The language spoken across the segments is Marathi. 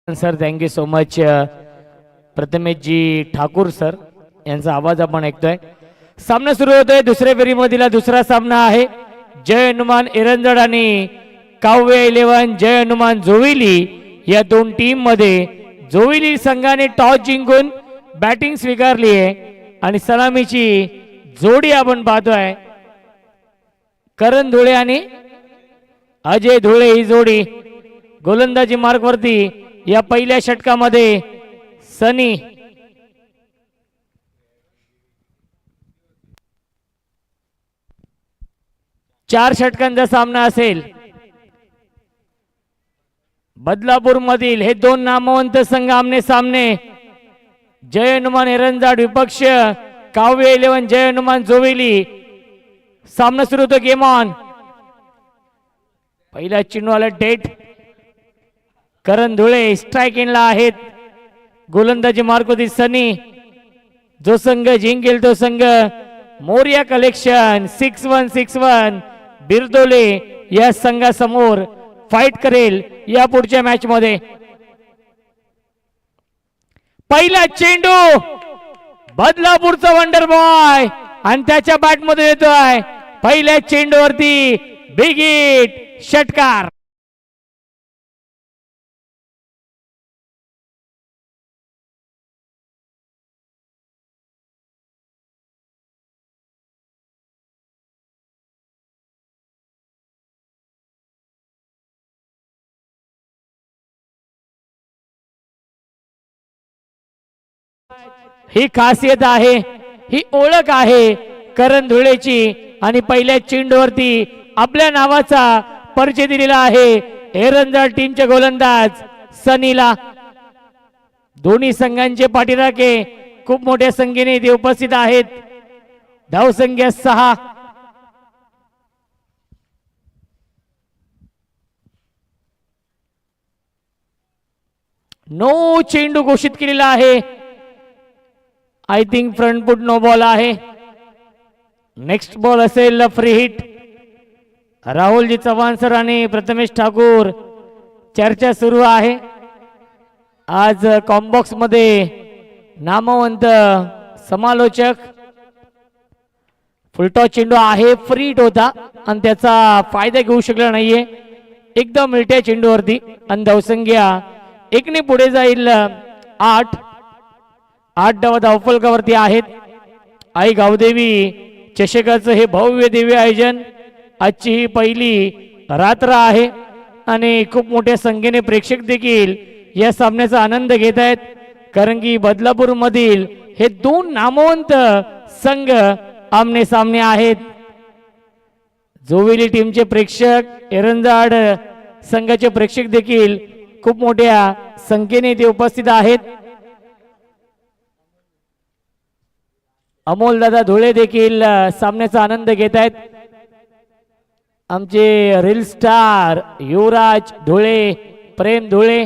Sir thank you so much. Prathamesh ji Thakur sir यांचा आवाज आपण ऐकतोय. सामना सुरू होतोय. दुसऱ्या फेरीमधील दुसरा सामना आहे जय हनुमान एरंजड आणि काव्य 11 जय हनुमान जोविली या दोन टीम मध्ये जोविली संघाने टॉस जिंकून बॅटिंग स्वीकारली आहे आणि सलामीची जोडी आपण पाहतोय. करण धुळे आणि अजय धुळे ही जोडी गोलंदाजी मार्कवरती. या पहिल्या षटकामध्ये सनी चार षटकांचा सामना असेल. बदलापूर मधील हे दोन नामवंत संघ आमने सामने. जय हनुमान एरंजाड विपक्ष काव्य 11 जय हनुमान जोविली. सामना सुरू होतो. Game on. पहिला चेंडू आला डेट. करण धुळे स्ट्राइक इनला आहेत. गोलंदाजी मार्कवरती सनी. जो संघ जिंकेल तो संघ मोरिया कलेक्शन 6161 बिरदोले या संघासमोर फाईट करेल या पुढच्या मॅच मध्ये. पहिला चेंडू बदलापूरचा वंडर बॉय आणि त्याच्या बॅट मध्ये येतोय. पहिल्या चेंडूवरती बिग हिट षटकार. ही खासियत आहे, ही ओळख आहे करण धुळेची आणि पहिल्या चेंडूवरती आपल्या नावाचा परिचय दिलेला आहे एरंजाड टीमचे गोलंदाज सनीला. दोन्ही संघांचे पाठीराखे खूप मोठ्या संख्येने इथे उपस्थित आहेत. धावसंख्या 6. नो चेंडू घोषित केलेला आहे. I think front foot no ball आहे. नेक्स्ट बॉल असेल free hit. Rahulji Chavan sir आणि प्रथमेश ठाकूर चर्चा सुरू आहे. आज कॉम्बॉक्स मध्ये नामवंत समालोचक. फुलटॉस चेंडू आहे. फ्री हिट होता आणि त्याचा फायदा घेऊ शकला नाहीये. एकदम मिळत्या चेंडूवरती आणि धावसंख्या 1 पुढे जाईल. 8 धावा धावफलकावरती आहेत. आई गावदेवी चषकाचं हे भव्य दिव्य आयोजन. आजची ही पहिली रात्र आहे आणि खूप मोठ्या संख्येने प्रेक्षक देखील या सामन्याचा आनंद घेत आहेत. कारण की बदलापूर मधील हे दोन नामवंत संघ आमने सामने आहेत. जोविली टीमचे प्रेक्षक एरंजाड संघाचे प्रेक्षक देखील खूप मोठ्या संख्येने ते उपस्थित आहेत. अमोल दादा धुळे देखील सामन्याचा आनंद घेत आहेत. आमचे रील स्टार युवराज धुळे, प्रेम धुळे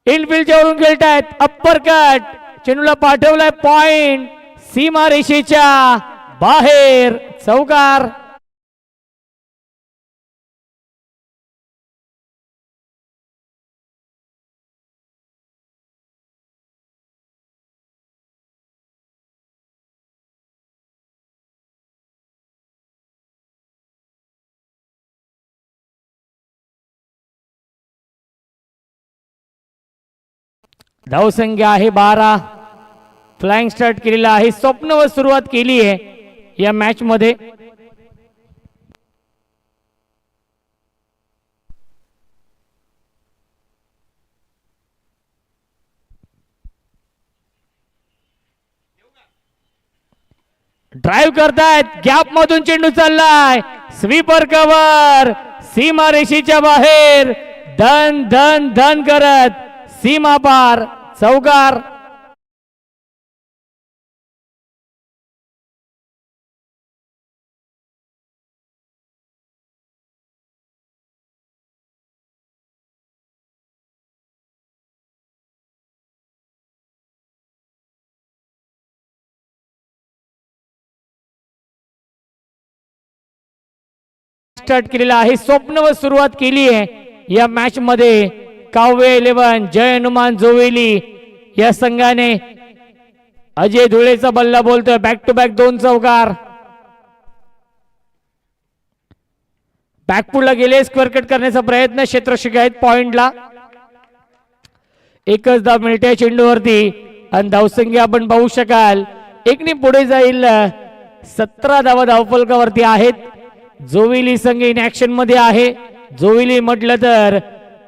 इनफिल्डच्या वरून खेळतायत. अप्पर कट चेंडूला पाठवलाय. पॉइंट सीमा रेषेच्या बाहेर. चौकार. धावसंख्या आहे 12. फ्लाइंग स्टार्ट केलेला आहे. स्वप्नवत सुरुवात केली आहे या मॅच मध्ये. ड्राइव्ह करतायत. गॅप मधून चेंडू चाललाय. स्वीपर कव्हर सीमा रेषेच्या बाहेर. धन धन धन करत सीमा पार. चौकार. स्टार्ट केलेला आहे. स्वप्नवत सुरुवात केली आहे या मॅच मध्ये. काव्य 11 जय हनुमान जोवेली या संघाने अजय धुळेचा बल्ला बोलतोय बॅक टू बॅक 2 चौकार. बॅकफुटला गेले स्क्वेअर कट करण्याचा प्रयत्न क्षेत्ररक्षक आहेत पॉइंटला. एकच धाव मिळते चेंडूवरती आणि धावसंख्या आपण पाहू शकाल एकने पुढे जाईल. 17 धावा धावफलकावरती आहेत. जोविली संघ इन ऍक्शन मध्ये आहे. जोविली म्हटलं तर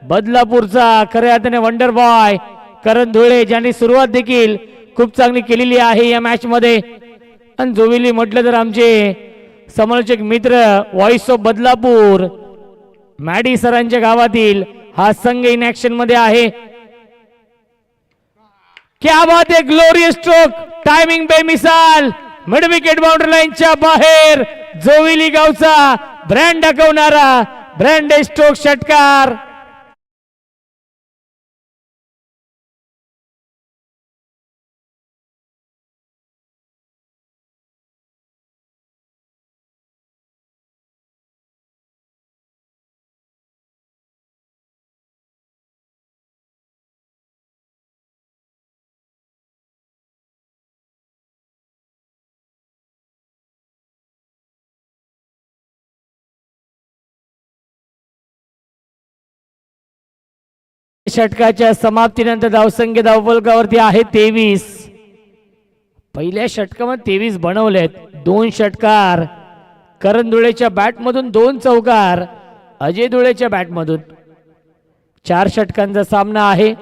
बदलापूरचा खऱ्या अर्थाने वंडर बॉय करण धुळे ज्यांनी सुरुवात देखील खूप चांगली केलेली आहे या मॅच मध्ये. आणि जोविली म्हटलं तर आमचे समालोचक मित्र व्हॉइस ऑफ बदलापूर मॅडी सरांच्या गावातील हा संघ इन ऍक्शन मध्ये आहे. क्या बात है, ग्लोरियस स्ट्रोक, टायमिंग बेमिसाल, मिड विकेट बाउंड्री लाईनच्या बाहेर जोविली गावचा ब्रँड दाखवणारा ब्रँड स्ट्रोक षटकार. षटकाच्या समाप्तीनंतर धावसंख्या धावफलकावरती आहे 23. पहिल्या षटकामध्ये 23 बनवलेत. 2 षटकार करण धुळेच्या बॅटमधून, 2 चौकार अजय धुळेच्या बॅटमधून. 4 षटकांचा सामना आहे.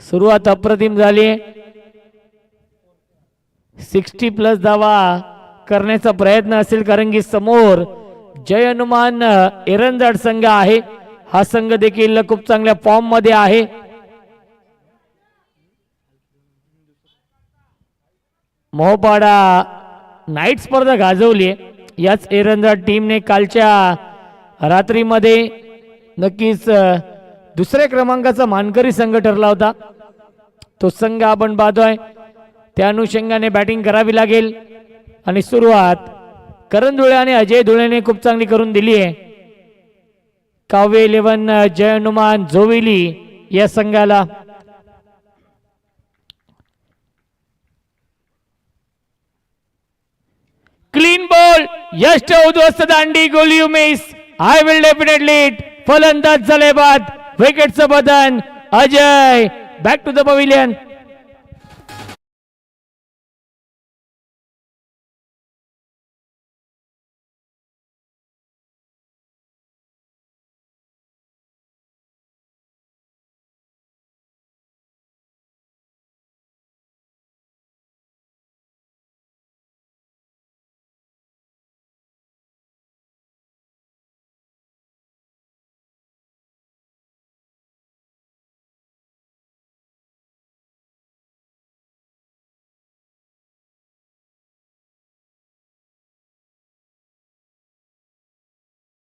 सुरुवात अप्रतिम झाली. 60+ धावा करण्याचा प्रयत्न असेल कारण की समोर जय हनुमान एरंजाड संघ आहे. हा संघ देखील खूप चांगल्या फॉर्म मध्ये आहे. मोहपाडा नाईट स्पर्धा गाजवली. याच एरंजाड टीमने कालच्या रात्रीमध्ये नक्कीच दुसऱ्या क्रमांकाचा मानकरी संघ ठरला होता. तो संघ आपण पाहतोय. त्या अनुषंगाने बॅटिंग करावी लागेल आणि सुरुवात करण धुळे आणि अजय धुळेने खूप चांगली करून दिली आहे. काव्य 11 जय हनुमान जोविली या संघाला. क्लीन बॉल, यश उद्ध्वस्त दांडी, गोली Umesh, I will definitely it. फलंदाज झाले बाद, विकेटचं बदन Ajay. Back to the pavilion.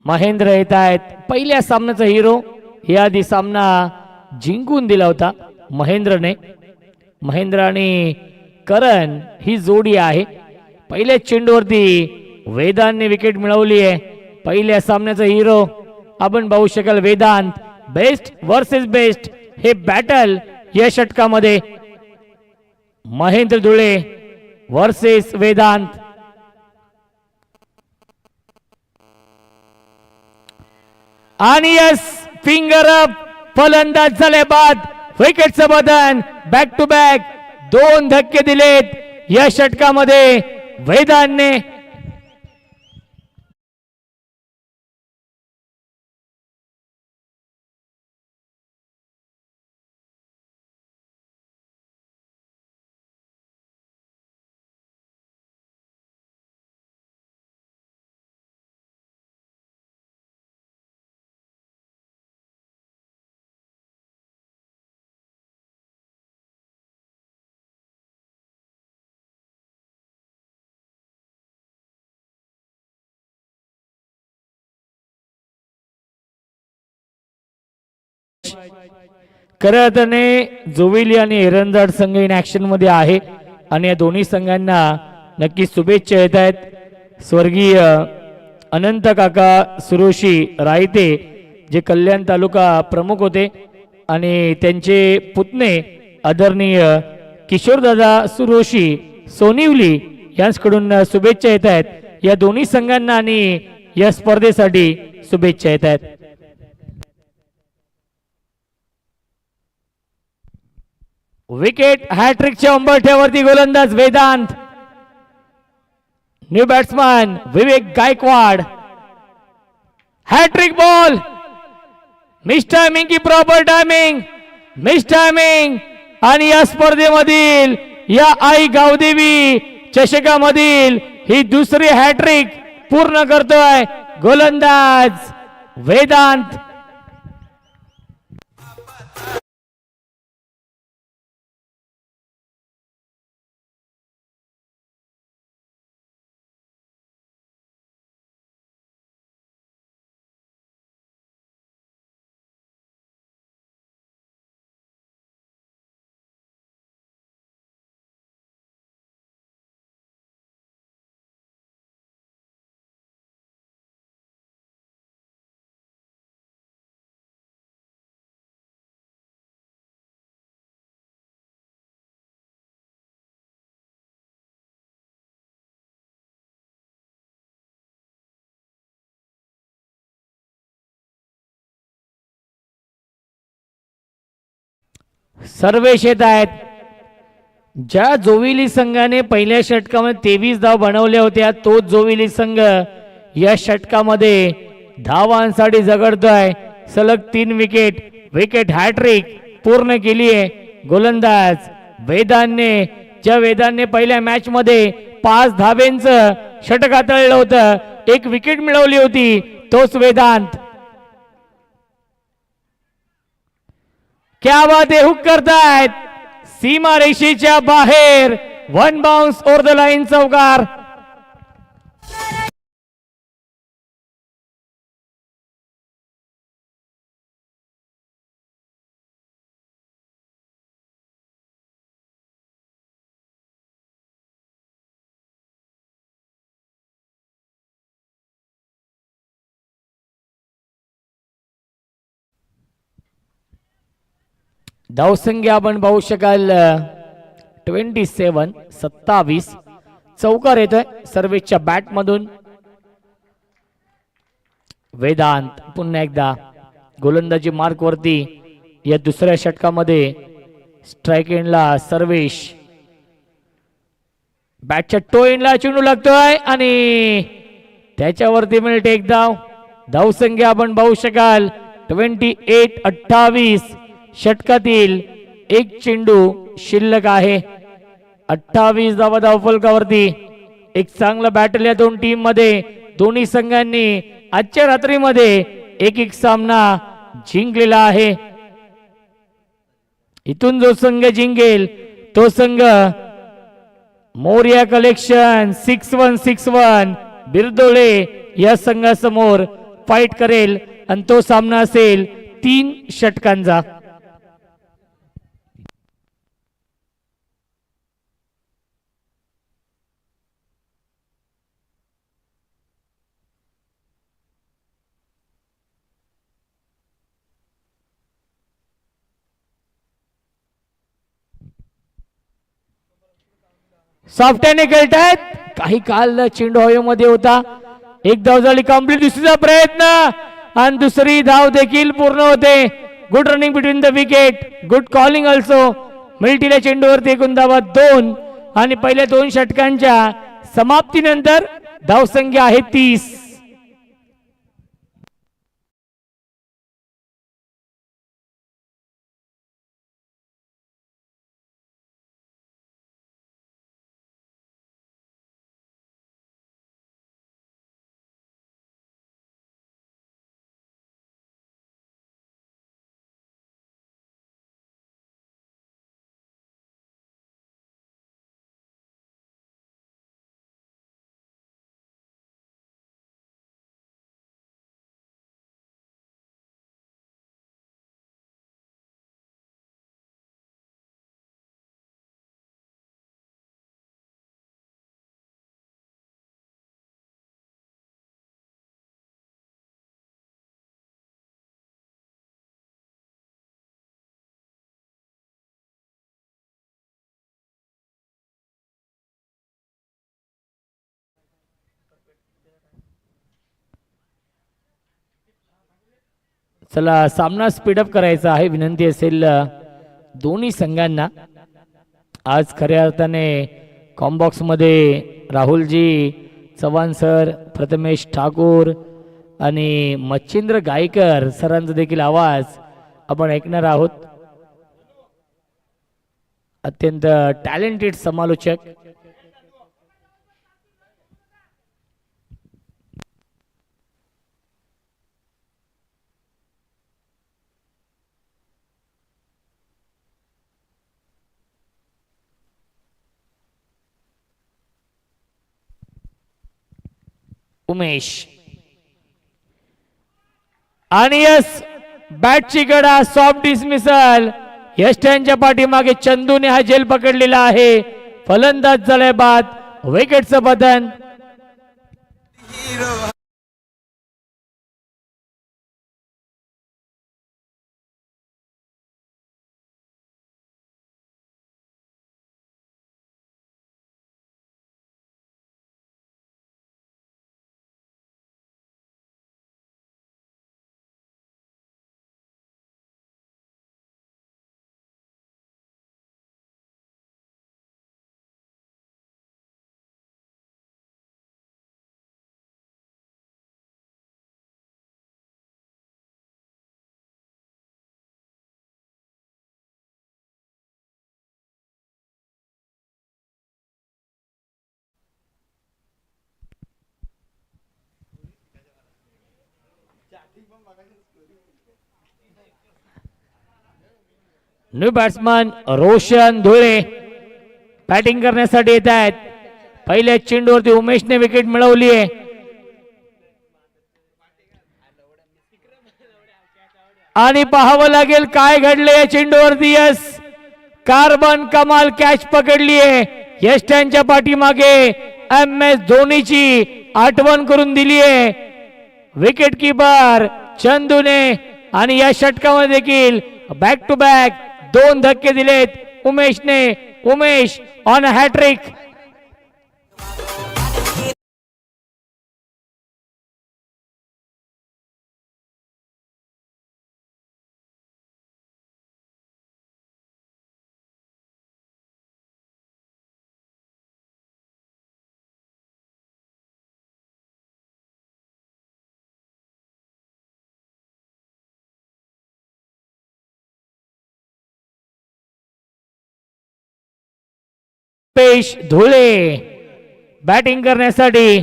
Mahendra येत आहेत. पहिल्या सामन्याचा हिरो. याआधी सामना जिंकून दिला होता महेंद्रने. महेंद्र आणि करण ही जोडी आहे. पहिल्या चेंडूवरती वेदांतने विकेट मिळवली आहे. पहिल्या सामन्याचा हिरो आपण पाहू शकाल वेदांत. बेस्ट वर्सेस बेस्ट हे बॅटल या षटकामध्ये. महेंद्र धुळे वर्सेस वेदांत. आणि यस, फिंगर अप. फलंदाज झाले बाद, विकेटचं बदन. बॅक टू बॅक 2 धक्के दिलेत या षटकामध्ये वेदांतने. खऱ्या अर्थाने जोविली आणि एरंजाड संघ इन ऍक्शन मध्ये आहे आणि या दोन्ही संघांना नक्की शुभेच्छा येत आहेत. स्वर्गीय अनंत काका सुरोशी रायते जे कल्याण तालुका प्रमुख होते आणि त्यांचे पुतणे आदरणीय किशोरदादा सुरोशी सोनिवली यांच्याकडून शुभेच्छा येत आहेत। या दोन्ही संघांना आणि या स्पर्धेसाठी शुभेच्छा येत आहेत। विकेट हॅट्रिकच्या उंबरठ्यावरती गोलंदाज Vedant, new batsman Vivek Gaikwad, hat-trick ball, miss timing की प्रॉपर टायमिंग, मिस टायमिंग आणि या स्पर्धेमधील या आई गावदेवी चषकामधील ही दुसरी हॅट्रिक पूर्ण करतोय गोलंदाज वेदांत। सर्वेश येत आहेत। ज्या जोविली संघाने पहिल्या षटकामध्ये 23 धाव बनवल्या होत्या तोच जोविली संघ या षटकामध्ये धावांसाठी झगडतोय। सलग 3 विकेट, विकेट हॅट्रिक पूर्ण केली आहे गोलंदाज वेदांतने। ज्या वेदांतने पहिल्या मॅच मध्ये 5 धावेंचं षटक हाताळलं होतं, 1 विकेट मिळवली होती, तोच वेदांत। क्या बात है, हुक करतायत सीमा रेषेच्या बाहेर, 1 बाउंस ओव्हर द लाईन चौकार। धावसंख्या आपण पाहू शकाल 27 चौकार येतोय सर्वेशच्या बॅट मधून। वेदांत पुन्हा एकदा गोलंदाजी मार्क वरती या दुसऱ्या षटकामध्ये स्ट्राइक एंडला सर्वेश बॅटच्या टो एंडला चेंडू लागतोय आणि त्याच्यावरती मिळते एक धाव। धावसंख्या आपण पाहू शकाल 28 षटकातील 1 चेंडू शिल्लक आहे। 28 धावा धावफलकावरती। एक चांगला बॅटल या दोन टीम मध्ये। दोन्ही संघांनी आजच्या रात्रीमध्ये एक सामना जिंकलेला आहे। इथून जो संघ जिंकेल तो संघ मोरिया कलेक्शन 6161 बिरदोळे या संघासमोर फाईट करेल आणि तो सामना असेल 3 षटकांचा। सॉफ्टने खेळतायत, काही काल चेंडू हवेमध्ये होता। एक धाव झाली कंप्लीट, दुसरीचा प्रयत्न आणि दुसरी धाव देखील पूर्ण होते। Good running between the wicket, good calling also. मिल्टीला चेंडूवरती एकूण धावा 2 आणि पहिल्या 2 षटकांच्या समाप्तीनंतर धावसंख्या आहे 30। चला सामना स्पीडअप करायचा आहे, विनंती असेल दोन्ही संघांना. आज खऱ्या अर्थाने कॉम्बॉक्स मध्ये राहुलजी चव्हाण सर, प्रथमेश ठाकूर आणि मच्छिंद्र गायकर सरांचा देखील आवाज आपण ऐकणार आहोत. अत्यंत टॅलेंटेड समालोचक. उमेश आणि यस बॅटची गडा सॉफ्ट डिसमिसल. यष्ट्यांच्या पाठीमागे चंदूने हा झेल पकडलेला आहे. फलंदाज झालाय बाद, विकेटचं बदन. New batsman Roshan Dhule batting करण्यासाठी येत आहेत. पहिल्या चेंडूवरती उमेशने विकेट मिळवली आहे. आणि पाहावं लागेल काय घडले या चेंडूवरती. यस कार्बन कमाल कॅच पकडली आहे. यष्ट्यांच्या पाठीमागे MS धोनीची आठवण करून दिली आहे विकेट किपर चंदूने. आणि या षटकामध्ये देखील बॅक टू बॅक 2 धक्के दिलेत उमेशने. Umesh on hat trick. पेश धुळे बॅटिंग करण्यासाठी.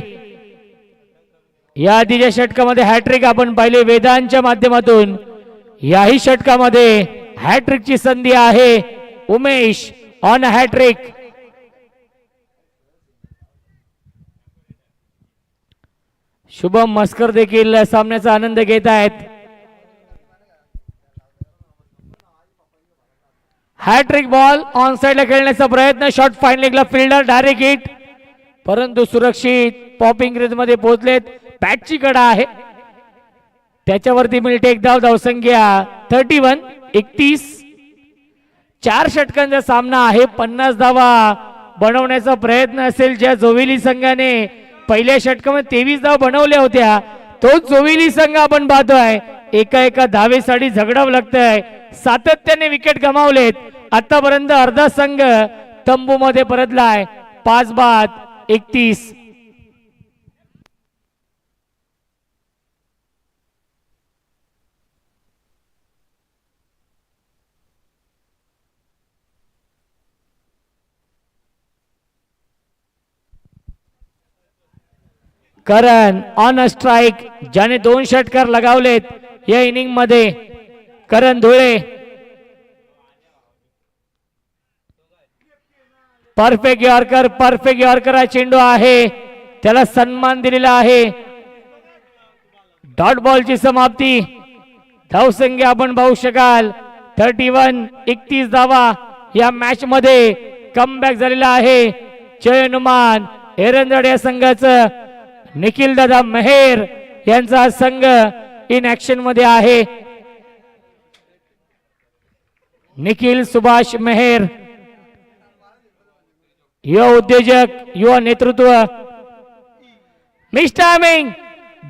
या आधीच्या षटकामध्ये हॅट्रिक आपण पाहिले वेदांच्या माध्यमातून. याही षटकामध्ये हॅट्रिकची संधी आहे. Umesh on hat-trick. शुभम मस्कर देखील सामन्याचा आनंद घेत आहेत. हॅट्रिक बॉल ऑन साइडला खेळण्याचा प्रयत्न. शॉट फाईन लेगला फिल्डर डायरेक्ट हिट, परंतु सुरक्षित पॉपिंग रेंज मध्ये पोहोचलेत. बॅटची कडा आहे त्याच्यावरती मिळते एक धाव. धावसंख्या 31. 4 षटकांचा सामना आहे. 50 धावा बनवण्याचा प्रयत्न असेल. ज्या जोविली संघाने पहिल्या षटकामध्ये 23 धावा बनवल्या होत्या तोच जोविली संघ आपण पाहतोय एका धावेसाठी झगडावं लागतंय. सातत्याने विकेट गमावलेत. आतापर्यंत अर्धा संघ तंबू मध्ये परतलाय. 5 बाद 31. करण ऑन अ स्ट्राइक. ज्याने 2 षटकार लगावलेत या इनिंग मध्ये करण धुळे. परफेक्ट यॉर्कर हा चेंडू आहे. त्याला सन्मान दिलेला आहे. डॉट बॉलची समाप्ती. धावसंख्या आपण पाहू शकाल 31 धावा या मॅच मध्ये कमबॅक झालेला आहे. जयनुमान एरंजड या संघाचं निखिल दादा मेहेर यांचा संघ इन ऍक्शन मध्ये आहे. निखिल सुभाष मेहेर युवा उद्योजक, युवा नेतृत्व. मिस टायमिंग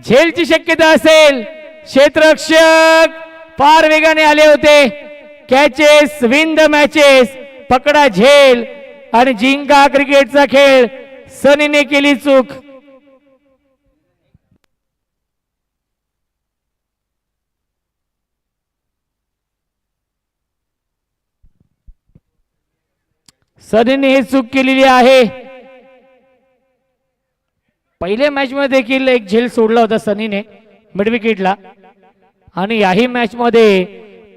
झेलची शक्यता असेल. क्षेत्ररक्षक फार वेगाने आले होते. कॅचेस विन द मॅचेस, पकडा झेल आणि जिंका क्रिकेटचा खेळ. सनीने केली चूक. सनीने ही चूक केलेली आहे. पहिल्या मॅच मध्ये देखील एक झेल सोडला होता सनीने मिड विकेटला, आणि याही मॅच मध्ये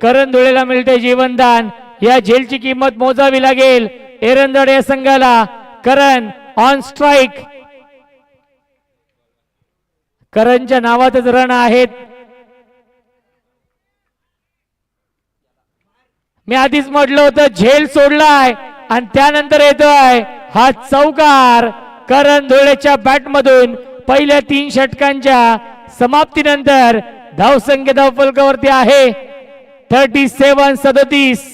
करण धुळेला मिळते जीवनदान. या झेलची किंमत मोजावी लागेल एरंदड या संघाला. करण ऑन स्ट्राइक. करणच्या नावातच रन आहेत. मी आधीच म्हटलं होतं झेल सोडलाय आणि त्यानंतर येतोय हा चौकार. करण धुळेच्या बॅट मधून पहिल्या 3 षटकांच्या समाप्तीनंतर धावसंख्या धावफलकावरती आहे 37-37.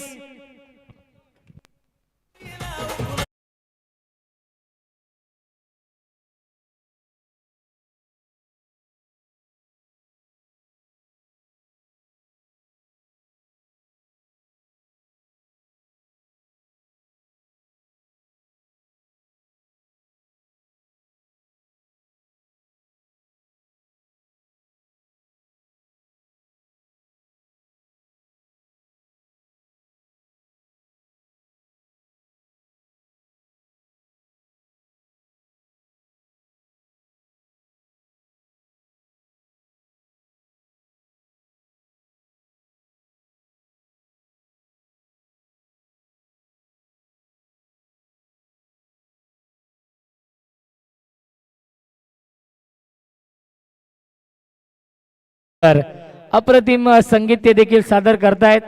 अप्रतिम संगीत ते देखील सादर करतायत.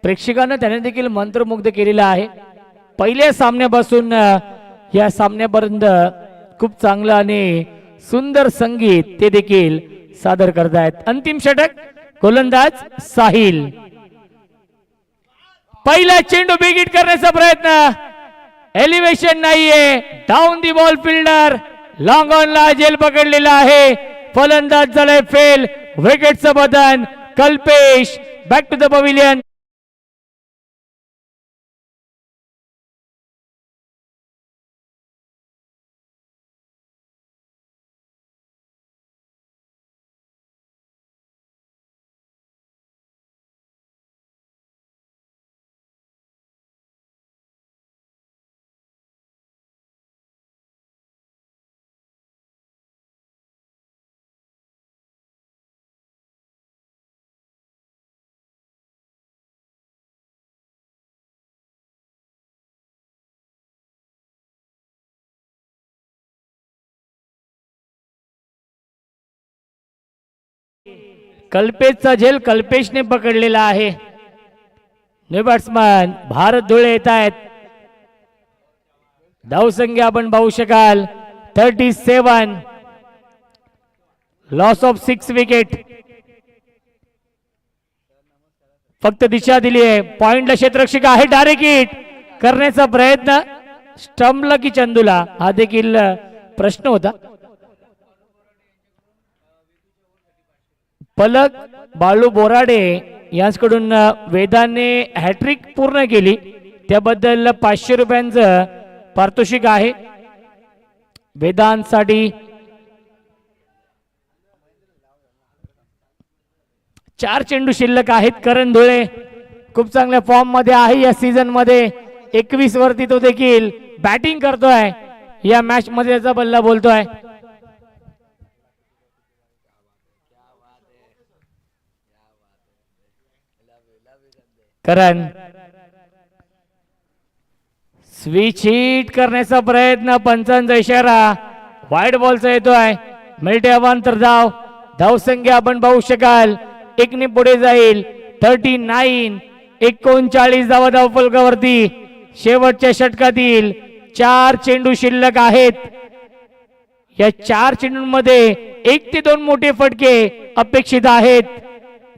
प्रेक्षकांना त्याने देखील मंत्रमुग्ध केलेला आहे. पहिल्या सामन्यापासून या सामन्यापर्यंत खूप चांगलं आणि सुंदर संगीत ते देखील सादर करतायत. अंतिम षटक गोलंदाज साहिल. पहिला चेंडू बिगिट करण्याचा प्रयत्न. एलिव्हेशन नाहीये. Down the ball fielder long on ला झेल पकडलेला आहे. फलंदाज झालाय फेल. विकेटचं बदन. Kalpesh back to the pavilion. कल्पेशचा झेल कल्पेशने पकडलेला आहे. न्यू बॅट्समन भारत धुळे येत आहेत. धावसंख्या आपण पाहू शकाल 37. Loss of 6 wicket. फक्त दिशा दिली आहे. पॉइंटला क्षेत्ररक्षक आहे. डायरेक्ट हिट करण्याचा प्रयत्न. स्टंपला की चंदूला हा देखील प्रश्न होता. पलक बाळू बोराडे यांच्याकडून वेदाने हॅट्रिक पूर्ण केली, त्याबद्दल 500 रुपयांचं पारितोषिक आहे वेदांसाठी. 4 चेंडू शिल्लक आहेत. करण धुळे खूप चांगल्या फॉर्म मध्ये आहे या सीझन मध्ये. 21 वरती तो देखील बॅटिंग करतोय. या मॅच मध्ये त्याचा बल्ला बोलतोय. करण स्विच हिट करण्याचा प्रयत्न. पंचांचा इशारा. वाईड बॉलचा येतोय. मिळते अवांतर धाव. धावसंख्या आपण पाहू शकाल 1 ने पुढे जाईल. 39. 39 धावा धावफलकावरती. शेवटच्या षटकातील 4 चेंडू शिल्लक आहेत. या 4 चेंडूंमध्ये 1 ते 2 मोठे फटके अपेक्षित आहेत.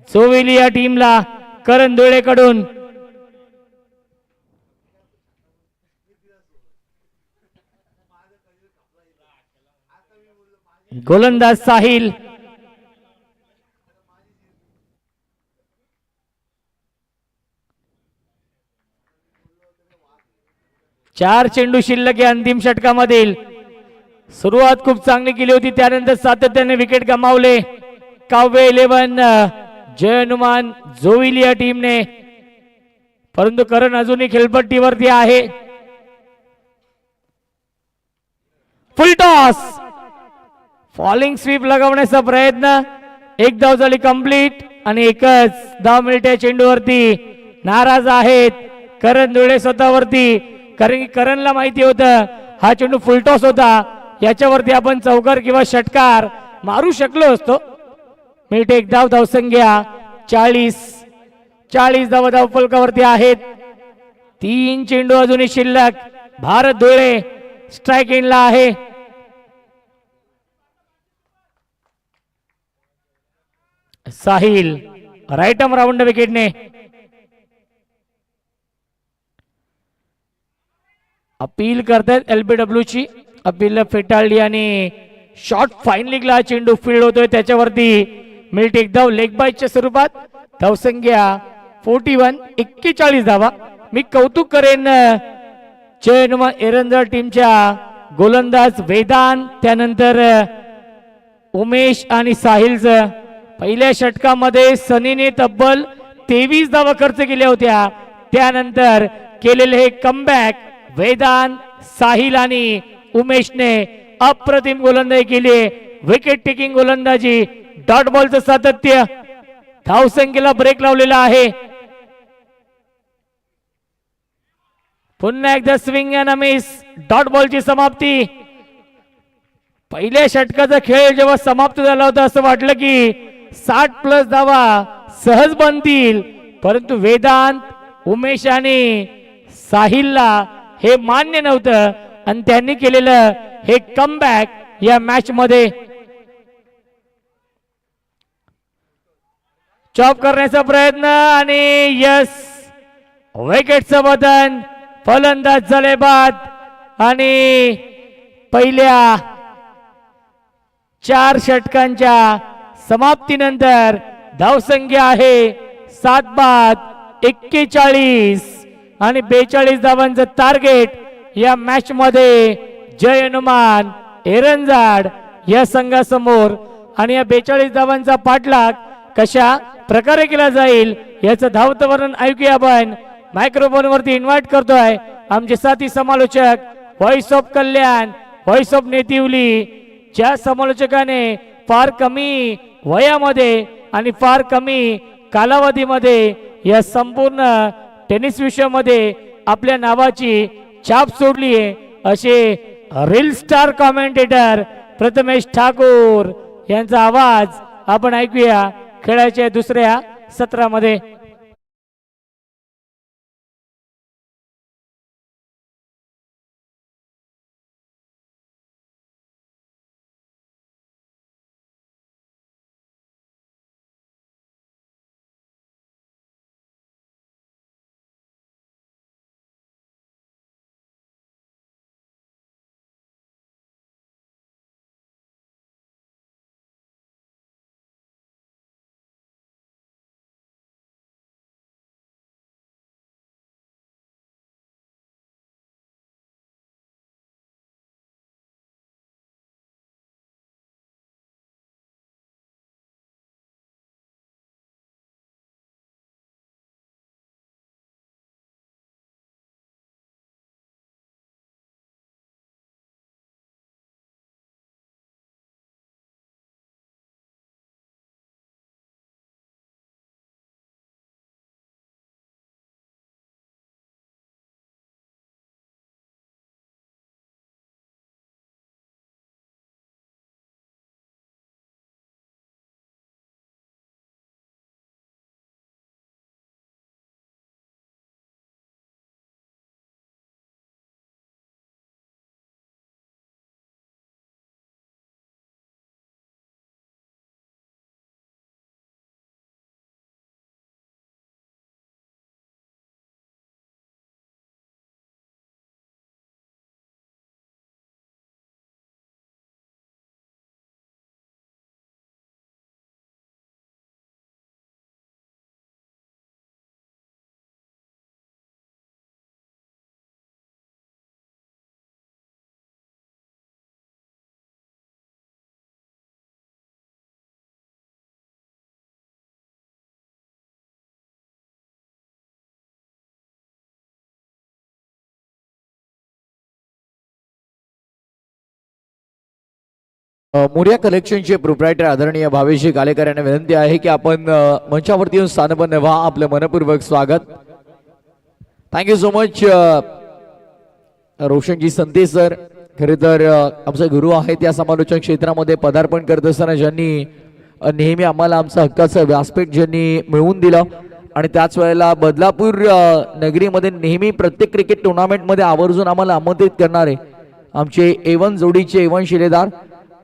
जोवेली या टीमला करण धुळेकडून. गोलंदाज साहिल. 4 चेंडू शिल्लक आहे अंतिम षटकामधील. सुरुवात खूप चांगली केली होती, त्यानंतर सातत्याने विकेट गमावले काव्य 11 जय हनुमान जोविली या टीमने. परंतु करण अजूनही खेळपट्टीवरती आहे. फुल टॉस, फॉलिंग स्वीप लगावण्याचा प्रयत्न. एक धाव झाली कंप्लीट आणि एकच धाव मिळते चेंडूवरती. नाराज आहेत करण धुळे स्वतःवरती, कारण की करणला माहिती होतं हा चेंडू फुलटॉस होता, याच्यावरती आपण चौकार किंवा षटकार मारू शकलो असतो. मिळते एक धाव. धावसंख्या 40 धावा धावफलकावरती आहेत. 3 चेंडू अजूनही शिल्लक. भारत धुळे स्ट्राइक एंडला आहे. साहिल राईट आर्म राऊंड विकेटने. अपील करतायत LBW ची, अपील फेटाळली आणि शॉर्ट फाईनली चेंडू फील्ड होतोय, त्याच्यावरती मिळते एक धाव लेग बाईच्या स्वरूपात. धावसंख्या 41 धावा. मी कौतुक करेन जय हनुमान एरंजळ टीमच्या गोलंदाज वेदांत, त्यानंतर उमेश आणि साहिलचं. पहिल्या षटकामध्ये सनीने तब्बल 23 धावा खर्च केल्या होत्या, त्यानंतर केलेले हे कमबॅक वेदांत, साहिल आणि उमेशने अप्रतिम गोलंदाजी केली. विकेट टेकिंग गोलंदाजी, डॉट बॉलचं सातत्य, धावसंख्येला ब्रेक लावलेला आहे. पुन्हा एकदा स्विंग अँड मिस, डॉट बॉलची समाप्ती. पहिल्या षटकाचा खेळ जेव्हा समाप्त झाला होता असं वाटलं की 60+ धावा सहज बनतील, परंतु वेदांत, उमेश आणि साहिलला हे मान्य नव्हतं आणि त्यांनी केलेलं हे कमबॅक या मॅच मध्ये. चॉप करण्याचा प्रयत्न आणि यस, विकेटचं बदन. फलंदाज झाले बाद आणि पहिल्या 4 षटकांच्या समाप्तीनंतर धावसंख्या आहे 7 बाद 41 आणि 42 धावांचं टार्गेट या मॅच मध्ये जय हनुमान एरंजाड या संघासमोर. आणि या 42 धावांचा पाठलाग कशा प्रकारे केला जाईल याचं धावतं वर्णन ऐकूया आपण. मायक्रोफोन वरती इन्व्हाइट करतोय आमचे साथी समालोचक voice of Kalyan, voice of Netivali, ज्या समालोचकाने फार कमी वयामध्ये आणि फार कमी कालावधीमध्ये या संपूर्ण टेनिस विश्वामध्ये आपल्या नावाची छाप सोडली आहे, असे reel star commentator Prathamesh Thakur यांचा आवाज आपण ऐकूया खेळाच्या दुसऱ्या सत्रामध्ये. मोरिया कलेक्शनचे प्रोप्रायटर आदरणीय भावेशी कालेकर यांना विनंती आहे की आपण मंचावरती येऊन स्थानपन्न व्हा. आपलं मनपूर्वक स्वागत. Thank you so much Roshanji संते sir. खरे तर आमचे गुरु आहेत या समालोचन क्षेत्रामध्ये पदार्पण करत असताना ज्यांनी नेहमी आम्हाला आमचं हक्काचं व्यासपीठ ज्यांनी मिळवून दिलं आणि त्याच वेळेला बदलापूर नगरीमध्ये नेहमी प्रत्येक क्रिकेट टुर्नामेंटमध्ये आवर्जून आम्हाला आमंत्रित करणारे आमचे A1 जोडीचे A1 शिलेदार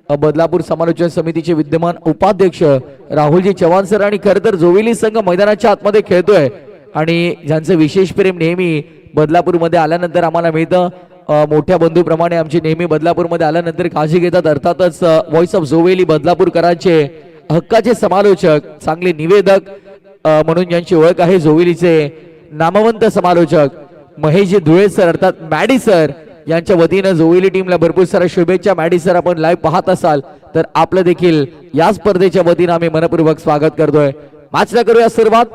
बदलापूर समालोचन समितीचे विद्यमान उपाध्यक्ष राहुलजी चव्हाण सर आणि खरं तर जोविली संघ मैदानाच्या आतमध्ये खेळतोय आणि ज्यांचं विशेष प्रेम नेहमी बदलापूरमध्ये आल्यानंतर आम्हाला मिळतं. मोठ्या बंधूप्रमाणे आमची नेहमी बदलापूरमध्ये आल्यानंतर काळजी घेतात. अर्थातच व्हॉइस ऑफ जोवेली बदलापूरकरांचे हक्काचे समालोचक, चांगले निवेदक म्हणून ज्यांची ओळख आहे, जोविलीचे नामवंत समालोचक महेशजी धुळे सर अर्थात मॅडी सर यांच्या वतीनं जोविली टीमला भरपूर साऱ्या शुभेच्छा. मॅडी सर आपण लाईव्ह पाहत असाल तर आपलं देखील या स्पर्धेच्या वतीनं आम्ही मनपूर्वक स्वागत करतोय. मॅचला करूया सुरुवात.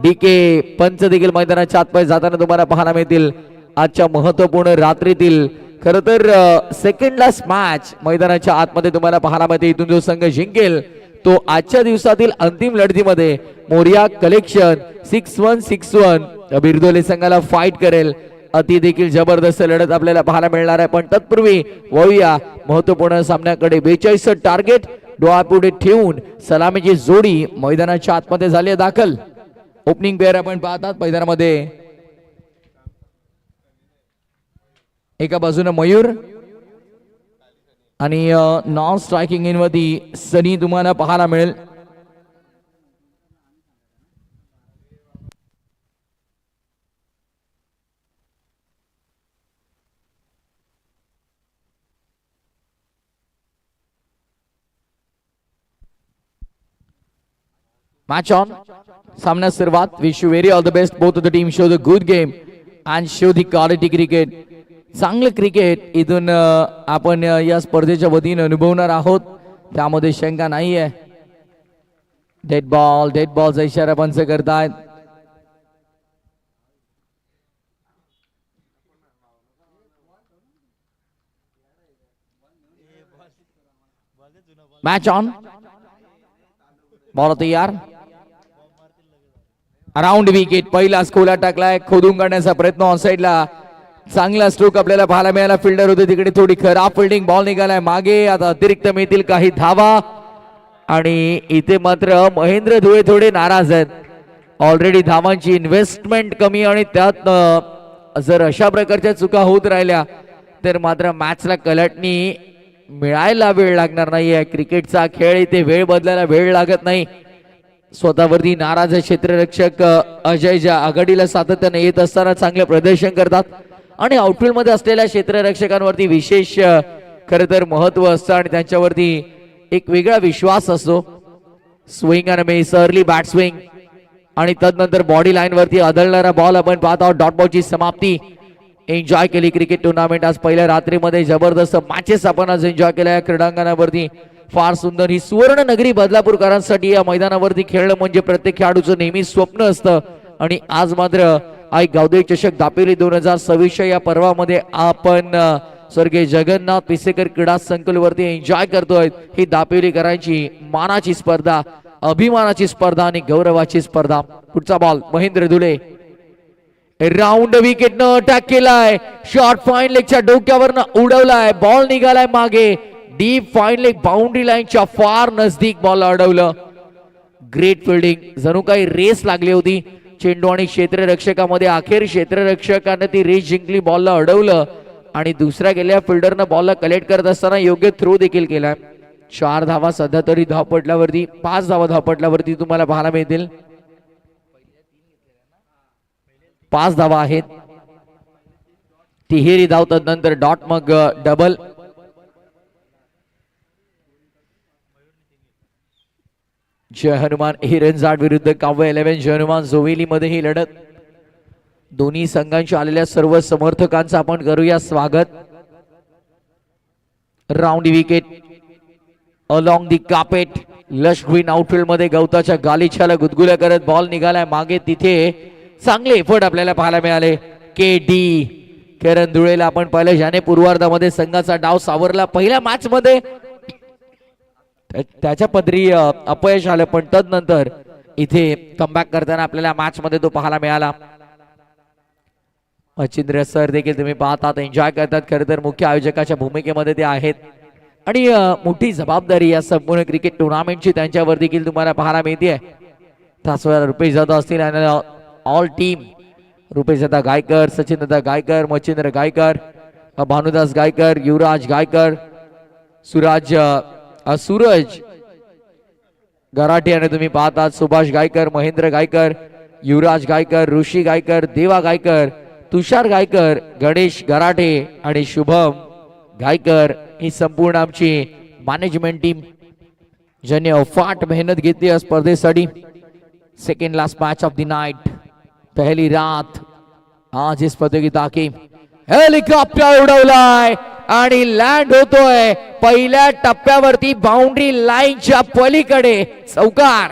DK पंच देखील मैदानाच्या आतमध्ये जाताना तुम्हाला पाहायला मिळतील. आजच्या महत्वपूर्ण रात्रीतील खरं तर सेकंड लास्ट मॅच मैदानाच्या आतमध्ये तुम्हाला पाहायला मिळते. इथून जो संघ जिंकेल तो आजच्या दिवसातील अंतिम लढतीमध्ये मोरिया कलेक्शन 6-1 बिरदोले संघाला फाईट करेल. अति देखील जबरदस्त लढत आपल्याला पाहायला मिळणार आहे. पण तत्पूर्वी वळूया महत्वपूर्ण सामन्याकडे. 42 टार्गेट डोळ्यापुढे ठेवून सलामीची जोडी मैदानाच्या आतमध्ये झाली दाखल. ओपनिंग पेअर आपण पाहतात मैदानामध्ये. एका बाजूने मयूर आणि नॉन स्ट्रायकिंग इन वरती सनी तुम्हाला पाहायला मिळेल. Match on. सामना सुरुवात. Wish you very all the best. Both of the teams show the good game and show the quality cricket. चांगलं क्रिकेट इथून आपण या स्पर्धेच्या वतीने अनुभवणार आहोत, त्यामध्ये शंका नाही आहे. डेड बॉलचा इशारा पंच करतायत. Match on. बॉल तयार. Around wicket. पहिला स्कोला टाकलाय. खोदून काढण्याचा प्रयत्न ऑन साइडला. चांगला स्ट्रोक आपल्याला पाहायला मिळाला. फिल्डर होते तिकडे थोडी खराब फिल्डिंग. बॉल निघालाय मागे. आता अतिरिक्त मिळतील काही धावा आणि इथे मात्र महेंद्र धुळे थोडे नाराज आहेत. ऑलरेडी धावांची इन्व्हेस्टमेंट कमी आणि त्यात जर अशा प्रकारच्या चुका होत राहिल्या तर मात्र मॅचला कलटणी मिळायला वेळ लागणार नाहीये. क्रिकेटचा खेळ इथे वेळ बदलायला वेळ लागत नाही. स्वतःवरती नाराज क्षेत्ररक्षक अजय ज्या आघाडीला सातत्याने येत असताना चांगले प्रदर्शन करतात आणि आउटफील्ड मध्ये असलेल्या क्षेत्ररक्षकांवरती विशेष खरं तर महत्व असतं आणि त्यांच्यावरती एक वेगळा विश्वास असतो. स्विंग आणि मिस, अर्ली बॅट स्विंग आणि तदनंतर बॉडी लाईन वरती आदळणारा बॉल आपण पाहत आहोत. डॉट बॉलची समाप्ती. एन्जॉय केली क्रिकेट टुर्नामेंट आज पहिल्या रात्रीमध्ये. जबरदस्त मॅचेस आपण आज एन्जॉय केल्या या क्रीडांगणावरती. फार सुंदर. ही सुवर्ण नगरी बदलापूरकरांसाठी या मैदानावरती खेळणं म्हणजे प्रत्येक खेळाडूचं नेहमी स्वप्न असतं आणि आज मात्र आई गावदेवी चषक दापोली 2026 या पर्वामध्ये आपण स्वर्गीय जगन्नाथ पिसेकर क्रीडा संकुलवरती एन्जॉय करतोय. ही दापोलीकरांची मानाची स्पर्धा, अभिमानाची स्पर्धा आणि गौरवाची स्पर्धा. पुढचा ball Mahendra Dhule. Round wicket न अटॅक केलाय. शॉर्ट फाईन लेगच्या डोक्यावरनं उडवलाय. बॉल निघालाय मागे. डीप फाईन लेग बाउंड्री लाईनच्या फार नजदीक बॉल अडवलं. Great fielding. जणू काही रेस लागली होती चेंडू आणि क्षेत्ररक्षकामध्ये. अखेर क्षेत्ररक्षकाने ती रेस जिंकली. बॉलला अडवलं आणि दुसऱ्या गेल्या फिल्डरनं बॉलला कलेक्ट करत असताना योग्य थ्रो देखील केला. 4 धावा सध्या तरी धावपटल्यावरती 5 धावा धावपटल्यावरती तुम्हाला पाहायला मिळतील. 5 धावा आहेत. तिहेरी धाव तदनंतर डॉट मग डबल. जय हनुमान हिरनजाड विरुद्ध काव्य 11 जय हनुमान जोवेली मध्ये ही लढत. दोन्ही संघांच्या आलेल्या सर्व समर्थकांचं आपण करूया स्वागत. Round wicket along the carpet. Lush green outfield मध्ये गवताच्या गालिच्याला गुदगुल्या करत बॉल निघालाय मागे. तिथे चांगले एफर्ट आपल्याला पाहायला मिळाले. KD किरण धुळेला आपण पाहिलं ज्याने पूर्वार्धामध्ये संघाचा डाव सावरला. पहिल्या मॅच मध्ये त्याच्या पदरी अपयश आलं, पण तदनंतर इथे कमबॅक करताना आपल्याला मॅच मध्ये तो पाहायला मिळाला. मच्छिंद्र सर देखील तुम्ही पाहतात, एन्जॉय करतात. खरं तर मुख्य आयोजकाच्या भूमिकेमध्ये ते आहेत आणि मोठी जबाबदारी या संपूर्ण क्रिकेट टुर्नामेंटची त्यांच्यावर देखील तुम्हाला पाहायला मिळते. त्याच वेळेला रुपेश जाधव असतील आणि ऑल टीम, रुपेश दादा गायकर, सचिन दादा गायकर, मच्छिंद्र गायकर, भानुदास गायकर, युवराज गायकर, सूरज गराटे आणि तुम्ही पाहतात सुभाष गायकर, महेंद्र गायकर, युवराज गायकर, ऋषी गायकर, देवा गायकर, तुषार गायकर, गणेश गराटे आणि शुभम गायकर ही संपूर्ण आमची मॅनेजमेंट टीम ज्यांनी अफाट मेहनत घेतली या स्पर्धेसाठी. Second last match of the night, पहली रात आज इस प्रतियोगिता की. हेलिकॉप्टर उडवलाय आणि लँड होतोय पहिल्या टप्प्यावरती बाउंड्री लाईनच्या पलीकडे. चौकार.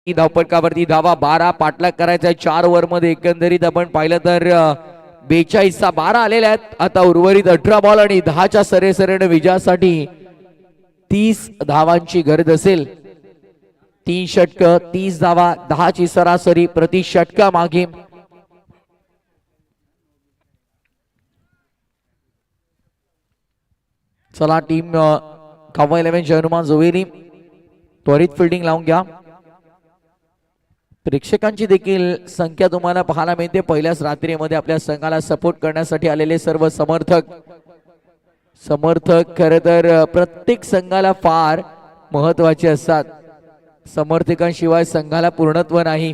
धावपटकावरती धावा 12 पाठलाग करायचा 4 ओव्हर मध्ये. एकंदरीत आपण पाहिलं तर 42 12 आलेल्या आहेत. आता उर्वरित 18 बॉल आणि 10च्या सरेसरेने विजयासाठी 30 धावांची गरज असेल. 3 षटक 30 धावा, 10ची सरासरी प्रति षटका मागे. चला टीम कावा 11 जय हनुमान जोवेरी त्वरित फिल्डिंग लावून घ्या. प्रेक्षकांची देखील संख्या तुम्हाला पाहायला मिळते. पहिल्याच रात्रीमध्ये आपल्या संघाला सपोर्ट करण्यासाठी आलेले सर्व समर्थक खरं तर प्रत्येक संघाला फार महत्वाचे असतात. समर्थकांशिवाय संघाला पूर्णत्व नाही.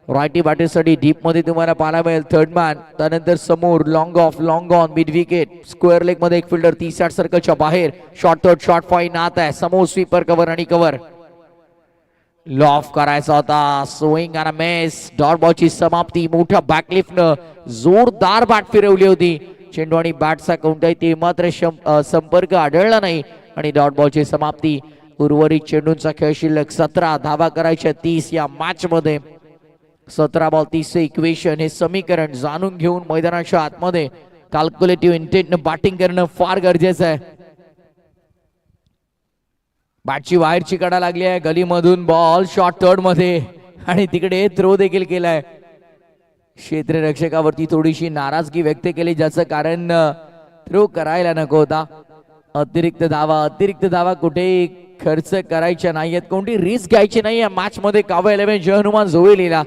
रायटी बॅटरसाठी डीप मध्ये तुम्हाला पाहायला मिळेल थर्ड मॅन, त्यानंतर समोर long of, long on, mid wicket, square leg मध्ये एक फिल्डर 30 सर्कलच्या बाहेर. शॉर्ट थर्ड, शॉर्ट फाईन आत आहे. समोर स्वीपर, कव्हर आणि कव्हर. लॉफ करायचा होता, स्विंग आणि मेस. डॉट बॉलची समाप्ती. मोठ्या बॅकलिफ्टनं जोरदार बॅट फिरवली होती. चेंडू आणि बॅटचा कोणताही मात्र संपर्क आढळला नाही आणि डॉट बॉलची समाप्ती. उर्वरित चेंडूंचा खेळ शिल्लक 17 धावा करायच्या 30 या मॅच मध्ये. 17 बॉल 30 इक्वेशन, हे समीकरण जाणून घेऊन मैदानाच्या आतमध्ये कॅल्क्युलेटिव्ह इंटेंटनं बॅटिंग करणं फार गरजेचं आहे. बॅटची बाहेरची कडा लागली आहे. गलीमधून बॉल शॉर्ट थर्ड मध्ये आणि तिकडे थ्रो देखील केलाय. क्षेत्ररक्षकावरती थोडीशी नाराजगी व्यक्त केली, ज्याचं कारण थ्रो करायला नको होता. अतिरिक्त धावा कुठेही खर्च करायच्या नाहीयेत, कोणती रिस्क घ्यायची नाही या मॅच मध्ये. कावा 11 जय हनुमान जोवेलीला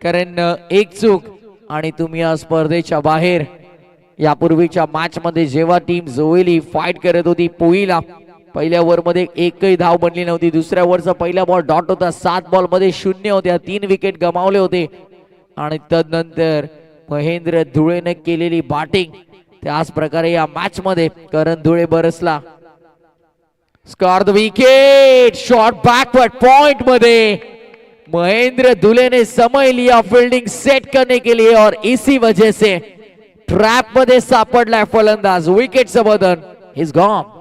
कारण एक चूक आणि तुम्ही या स्पर्धेच्या बाहेर. यापूर्वीच्या मॅच मध्ये जेव्हा टीम जोवेली फाईट करत होती पोईला, पहिल्या ओव्हर मध्ये एकही धाव बनली नव्हती. दुसऱ्या ओव्हरचा पहिला बॉल डॉट होता. 7 बॉल मध्ये 0 होत्या. 3 विकेट गमावले होते आणि तदनंतर महेंद्र धुळेने केलेली बॅटिंग, त्याच प्रकारे या मॅच मध्ये करण धुळे बरसला. Score the wicket, shot backward point मध्ये महेंद्र धुले ने समय लिया फील्डिंग सेट करने के लिए और इसी वजह से ट्रैप मध्ये सापडलाय फलंदाज. विकेटचं बदन इज गॉन.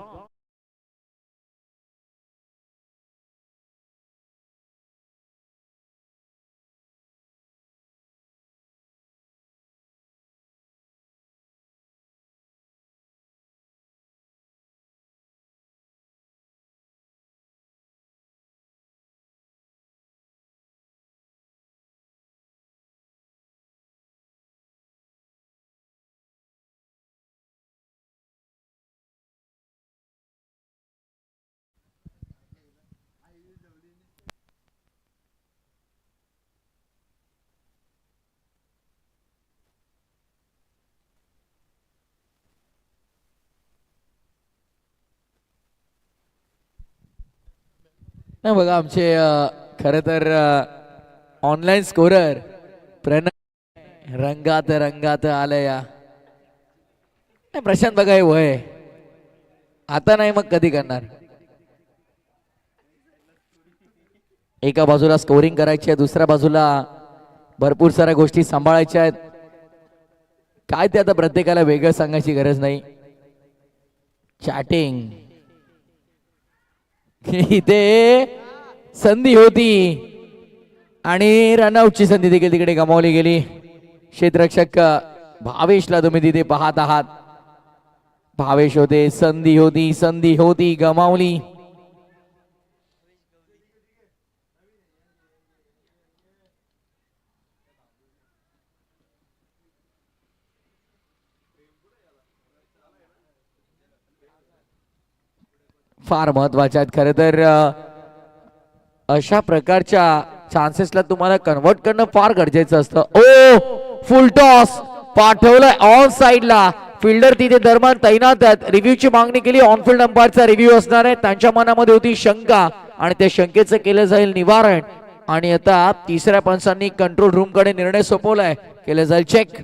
नाही बघा आमचे खरं तर ऑनलाईन स्कोरर प्रणय रंगात रंगात आलं या नाही, प्रशांत बघा हे वय आता नाही मग कधी करणार. एका बाजूला स्कोरिंग करायची आहे, दुसऱ्या बाजूला भरपूर साऱ्या गोष्टी सांभाळायच्या आहेत. काय ते आता प्रत्येकाला वेगळं सांगायची गरज नाही. चॅटिंग इथे संधी होती आणि रनआउटची संधी देखील तिकडे गमावली गेली. क्षेत्ररक्षक भावेशला तुम्ही तिथे पाहत आहात. भावेश होते, संधी होती, संधी होती, गमावली. फार महत्वाच्या आहेत खरं तर. अशा प्रकारच्या चान्सेसला तुम्हाला कन्वर्ट करणं फार गरजेचं असतं. ओ फुल टॉस पाठवलंय ऑन साइडला. फिल्डर तिथे दरम्यान तैनात आहेत. रिव्ह्यूची मागणी केली. ऑनफिल्ड अंपायरचा रिव्ह्यू असणार आहे. त्यांच्या मनामध्ये होती शंका आणि त्या शंकेचं केलं जाईल निवारण. आणि आता तिसऱ्या पंचांनी कंट्रोल रूम कडे निर्णय सोपवलाय. केलं जाईल check.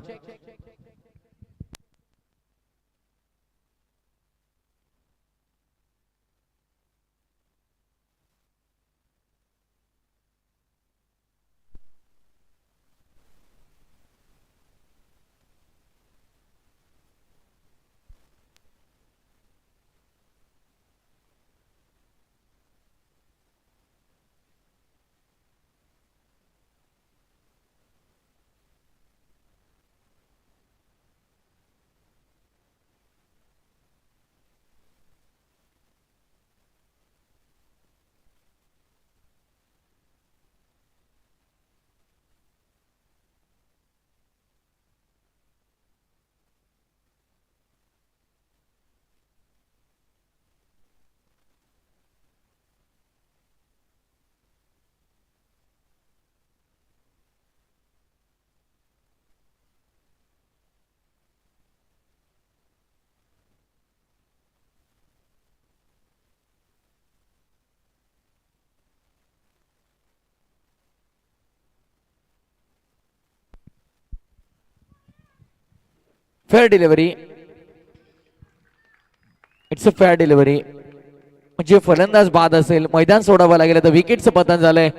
Fair delivery. It's a fair delivery. म्हणजे फलंदाज बाद असेल, मैदान सोडावं लागेल तर विकेटचं पतन झालंय.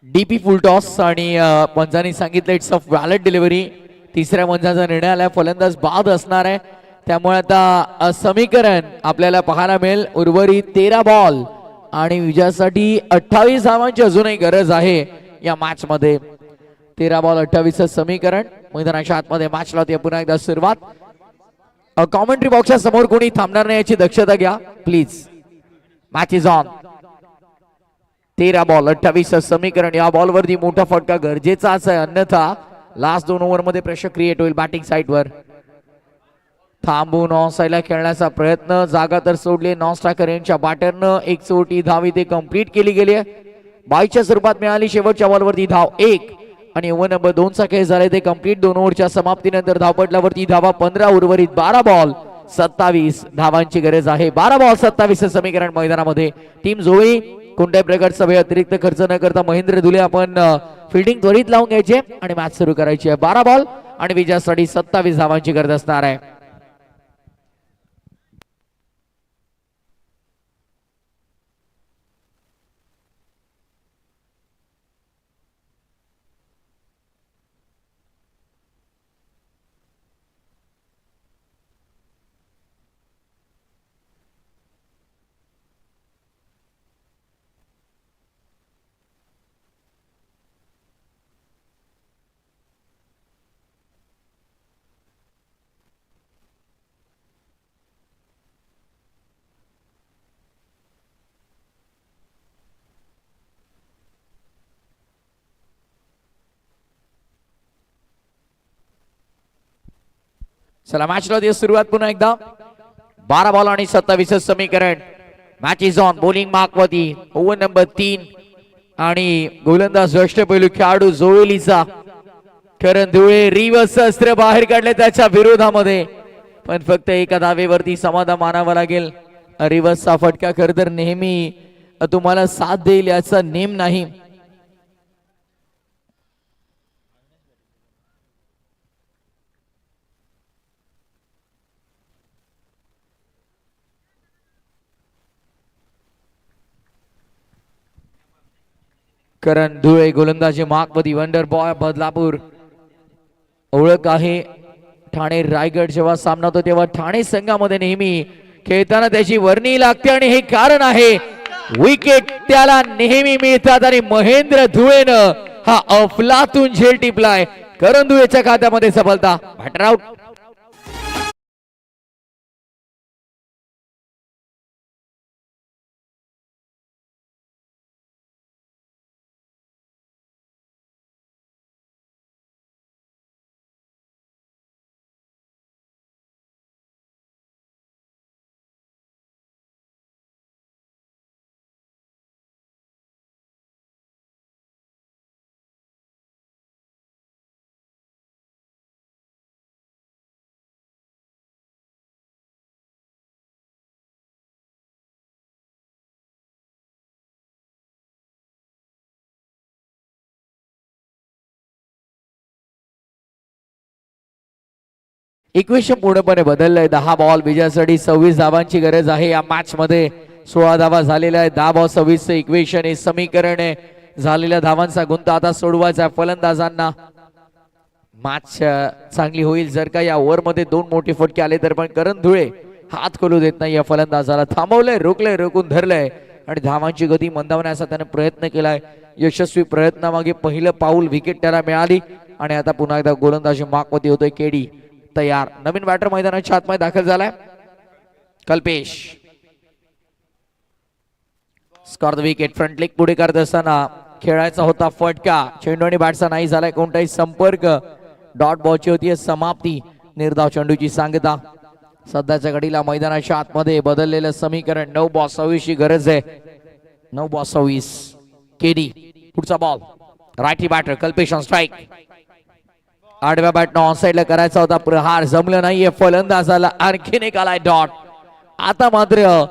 डीपी फुल टॉस आणि पंचांनी सांगितलं इट्स अ व्हॅलिड डिलिव्हरी. तिसऱ्या पंचाचा निर्णय आलाय, फलंदाज बाद असणार आहे. त्यामुळे आता समीकरण आपल्याला पाहायला मिळेल. उर्वरित 13 बॉल आणि विजयासाठी 28 धावांची अजूनही गरज आहे या मॅच मध्ये. 13 बॉल 28 समीकरण. मैदानाच्या आतमध्ये मॅचला होती पुन्हा एकदा सुरुवात. कॉमेंट्री बॉक्सच्या समोर कोणी थांबणार नाही याची दक्षता घ्या please. Match is on. 13 ball 28 समीकरण. या बॉल वरती मोठा फटका गरजेचाच आहे, अन्यथा लास्ट 2 ओव्हर मध्ये प्रेशर क्रिएट होईल बॅटिंग साइड वर. थांबून ऑन साईडला खेळण्याचा प्रयत्न, जागा तर सोडली. नॉन स्ट्रायकर यांच्या बॅटरनं एक चोटी धाव इथे कंप्लीट केली गेली आहे. 22च्या स्वरूपात मिळाली. शेवटच्या बॉलवरती धाव 1 आणि ओव्हर नंबर 2 चा खेळ झाला ते कंप्लीट. 2 ओव्हरच्या समाप्तीनंतर धावपटलावरती धावा 15. उर्वरित 12 बॉल 27 धावांची गरज आहे. 12 बॉल 27 समीकरण मैदानामध्ये. टीम जोळी कोणत्याही प्रकारचा अतिरिक्त खर्च न करता महेंद्र धुले आपण फिल्डिंग त्वरित लावून घ्यायचे आणि मॅच सुरू करायची आहे. 12 बॉल आणि विजयासाठी 27 धावांची गरज असणार आहे. चला मॅचला दिवस सुरुवात पुन्हा एकदा. 12 बॉल आणि 27 समीकरण. Match is on. बॉलिंग मार्कवरती ओव्हर नंबर 3 आणि गोलंदाज अष्टपैलू खेळाडू जोवेलीचा करण धुळे. रिवर्स अस्त्र बाहेर काढले त्याच्या विरोधामध्ये, पण फक्त एका धावेवरती समाधान मानावं लागेल. रिवर्सचा फटका खरं तर नेहमी तुम्हाला साथ देईल याचा नेम नाही. करण धुळे गोलंदाजी मार्कवरती. वंडर बॉय बदलापूर ओळख आहे. ठाणे रायगड जेव्हा सामना होतो तेव्हा ठाणे संघामध्ये नेहमी खेळताना त्याची वर्णी लागते आणि हे कारण आहे. विकेट त्याला नेहमी मिळतात आणि महेंद्र धुळेनं हा अफलातून झेल टिपलाय. करण धुळेच्या खात्यामध्ये सफलता. Batter out. इक्वेशन पूर्णपणे बदललंय. 10 बॉल विजयासाठी 26 धावांची गरज आहे या मॅच मध्ये. 16 धावा झालेल्या आहे. 10 बॉल 26 इक्वेशन हे समीकरण आहे. झालेल्या धावांचा गुंता आता सोडवायचा फलंदाजांना. मॅच चांगली होईल जर का या ओव्हर मध्ये 2 मोठे फटके आले तर, पण करण धुळे हात खोलू देत नाही या फलंदाजाला. थांबवलंय, रोखलंय, रोखून धरलंय आणि धावांची गती मंदावण्याचा त्याने प्रयत्न केलाय. यशस्वी प्रयत्नामागे पहिलं पाऊल विकेट त्याला मिळाली आणि आता पुन्हा एकदा गोलंदाजी मार्कवरती होतोय. केडी तयार. नवीन बॅटर मैदानाच्या आतमध्ये दाखल झालाय Kalpesh. Score the wicket. Front leg पुढे करत असताना खेळायचा होता फटका. चेंडू आणि बॅटचा नाही झालाय कोणताही संपर्क. डॉट बॉलची होती समाप्ती. निर्धाव चेंडूची सांगता. सध्याच्या घडीला मैदानाच्या आतमध्ये बदललेलं समीकरण. 9 बॉल 26 ची गरज आहे. 9 बॉल 26. केडी पुढचा ball. Righty batter Kalpesh on strike. आडव्या बॅटनं ऑन साईडला करायचा होता प्रहार, जमलं नाहीये फलंदाजाला. आणखीन एक आलाय डॉट. आता मात्र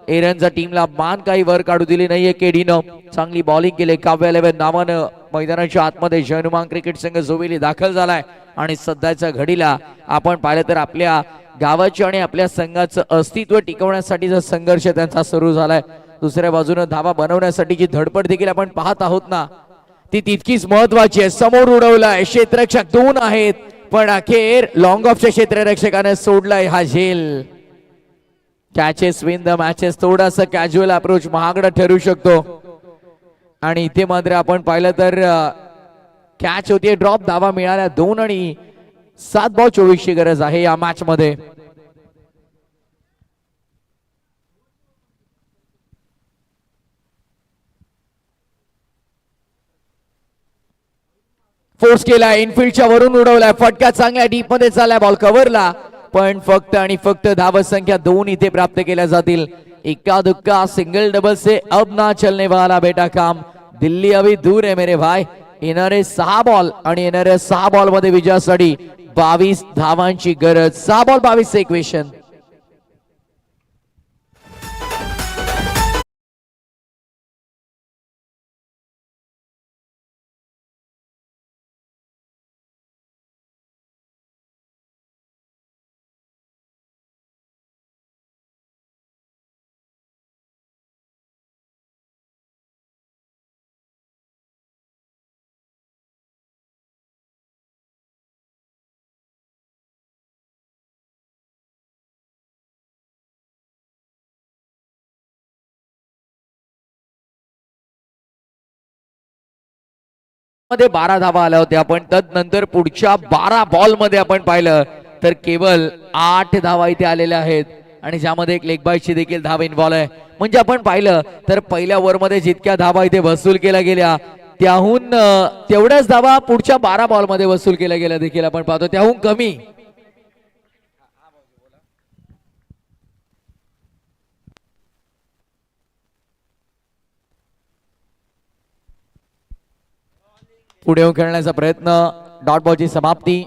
एरनच्या टीमला मान काही वर काढू दिली नाहीये. केडीनं चांगली बॉलिंग केली. काव्य 11 नावानं मैदानाच्या आतमध्ये जयनुमान क्रिकेट संघ जोवेली दाखल झालाय आणि सध्याच्या घडीला आपण पाहिलं तर आपल्या गावाची आणि आपल्या संघाचं अस्तित्व टिकवण्यासाठीचा संघर्ष त्यांचा सुरू झालाय. दुसऱ्या बाजूने धावा बनवण्यासाठीची धडपड देखील आपण पाहत आहोत ना. ती तितकीच महत्वाची आहे. समोर उडवलाय, क्षेत्ररक्षक 2 आहेत, पण अखेर लॉंग ऑफच्या क्षेत्ररक्षकाने सोडलाय हा झेल. Catches win the matches. थोडासा कॅज्युअल अप्रोच महागडा ठरू शकतो आणि इथे मात्र आपण पाहिलं तर कॅच होती, ड्रॉप. धावा मिळाल्या 2 आणि 7 बॉल 24 ची गरज आहे या मॅच मध्ये. फोर्स केला, इनफिल्डच्या वरून उडवलाय, फटका चांगला डीप मध्ये चाललाय, बॉल कव्हरला, पण फक्त आणि फक्त धाव संख्या 2 इथे प्राप्त केल्या जातील. इक्का दुक्का सिंगल डबल से अब ना चलने वाला बेटा काम. दिल्ली अभी दूर है मेरे भाई. येणारे 6 बॉल आणि येणाऱ्या 6 बॉल मध्ये विजयासाठी 22 धावांची गरज. 6 बॉल 22 इक्वेशन. मध्ये 12 धावा आल्या होत्या, पण तदनंतर पुढच्या 12 बॉल मध्ये आपण पाहिलं तर केवळ 8 धावा इथे आलेल्या आहेत आणि ज्यामध्ये एक लेग बायची देखील धाव इन्व्हॉल्व आहे. म्हणजे आपण पाहिलं तर पहिल्या ओव्हर मध्ये जितक्या धावा इथे वसूल केल्या गेल्या त्याहून तेवढ्याच धावा पुढच्या 12 बॉल मध्ये वसूल केल्या गेल्या देखील आपण पाहतो, त्याहून कमी. पुढे येऊन खेळण्याचा प्रयत्न, डॉट बॉलची समाप्ती.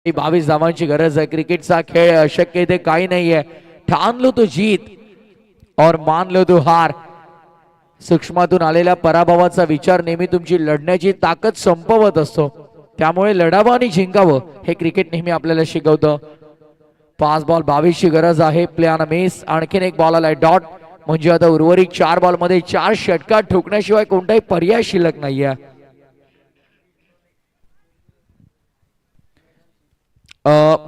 ही 22 धावांची गरज आहे. क्रिकेटचा खेळ अशक्य इथे काही नाहीये. ठान लो तो जीत और मान लो तो हार. सूक्ष्मातून आलेल्या पराभवाचा विचार नेहमी तुमची लढण्याची ताकद संपवत असतो. त्यामुळे लढावं आणि जिंकावं हे क्रिकेट नेहमी आपल्याला शिकवतं. 5 बॉल 22 ची गरज आहे. Play on miss. आणखीन एक बॉल आलाय डॉट. म्हणजे आता उर्वरित 4 बॉल मध्ये 4 षटकार ठोकण्याशिवाय कोणताही पर्याय शिल्लक नाहीये.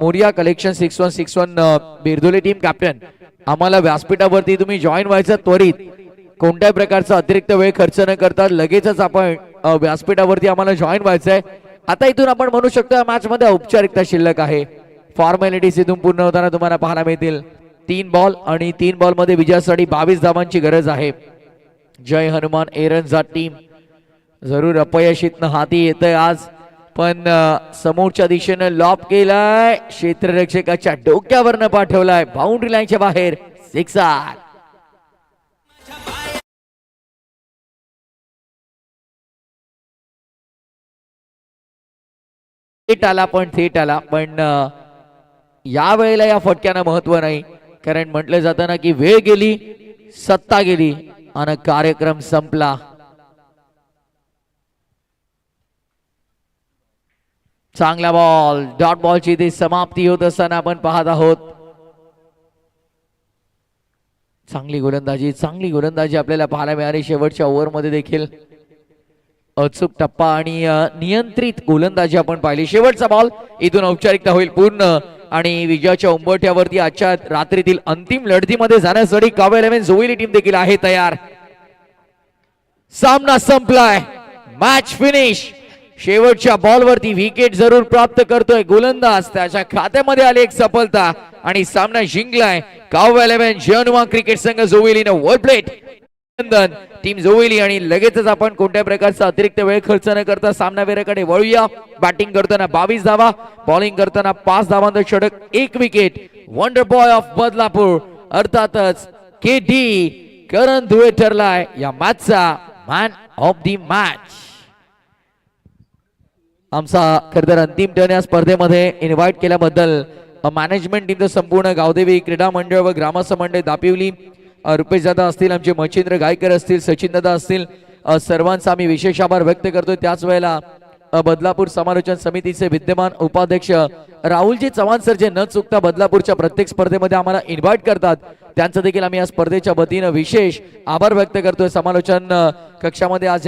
मोरिया कलेक्शन 6161 बिरदोले टीम कॅप्टन, आम्हाला व्यासपीठावरती तुम्ही जॉईन व्हायचं त्वरित. कोणत्याही प्रकारचा अतिरिक्त वेळ खर्च न करता लगेचच आपण व्यासपीठावरती आम्हाला जॉईन व्हायचंय. आता इथून आपण म्हणू शकतो या मॅच मध्ये औपचारिकता शिल्लक आहे. फॉर्मॅलिटीज इथून पूर्ण होताना तुम्हाला पाहायला मिळतील. 3 बॉल आणि 3 बॉल मध्ये विजयासाठी 22 धावांची गरज आहे. जय हनुमान एरनचा टीम जरूर अपयशीतनं हाती येतंय आज, पण समोरच्या दिशेनं लॉप केलाय, क्षेत्ररक्षकाच्या डोक्यावरनं पाठवलाय, बाउंड्री लाईनच्या बाहेर. सिक्सर. थेट आला पण या वेळेला या फटक्यानं महत्व नाही, कारण म्हटलं जातं ना की वेळ गेली सत्ता गेली आणि कार्यक्रम संपला. चांगला बॉल, डॉट बॉलची ती समाप्ती होत असताना आपण पाहत आहोत. चांगली गोलंदाजी आपल्याला पाहायला मिळाली. शेवटच्या ओव्हर मध्ये देखील अचूक टप्पा आणि नियंत्रित गोलंदाजी आपण पाहिली. शेवटचा बॉल, इथून औपचारिकता होईल पूर्ण आणि विजयाच्या उंबरठ्यावरती आजच्या रात्रीतील अंतिम लढतीमध्ये जाण्यासाठी कावे 11 जोईली टीम देखील आहे तयार. सामना संपलाय, मॅच फिनिश. शेवटच्या बॉलवरती विकेट जरूर प्राप्त करतोय गोलंदाज, त्याच्या खात्यामध्ये आली एक सफलता आणि सामना जिंकलाय काव 11 जनुमा क्रिकेट संघ जोवेलीनं. World plate team Joveli. आणि लगेचच आपण कोणत्या प्रकारचा अतिरिक्त वेळ खर्च न करता सामनावीराकडे वळूया. बॅटिंग करताना 22 धावा, बॉलिंग करताना 5 धावांचा षटक, 1 wicket. Wonder boy of Badlapur अर्थातच के डी करण धुळे ठरलाय या मॅचचा मॅन ऑफ दी मॅच. आमचा खरंतर अंतिम टर्न या स्पर्धेमध्ये इन्व्हाइट केल्याबद्दल मॅनेजमेंट टीमचं संपूर्ण गावदेवी क्रीडा मंडळ व ग्रामस्थ मंडळ दापिवली, रुपेश दादा असतील, आमचे मच्छिंद्र गायकर असतील, सचिन दादा असतील, सर्वांचा आम्ही विशेष आभार व्यक्त करतोय. त्याच वेळेला बदलापूर समालोचन समितीचे विद्यमान उपाध्यक्ष राहुलजी चव्हाण सर, जे न चुकता बदलापूरच्या प्रत्येक स्पर्धेमध्ये आम्हाला इन्व्हाइट करतात, त्यांचं देखील आम्ही या स्पर्धेच्या वतीनं विशेष आभार व्यक्त करतोय. समालोचन कक्षामध्ये आज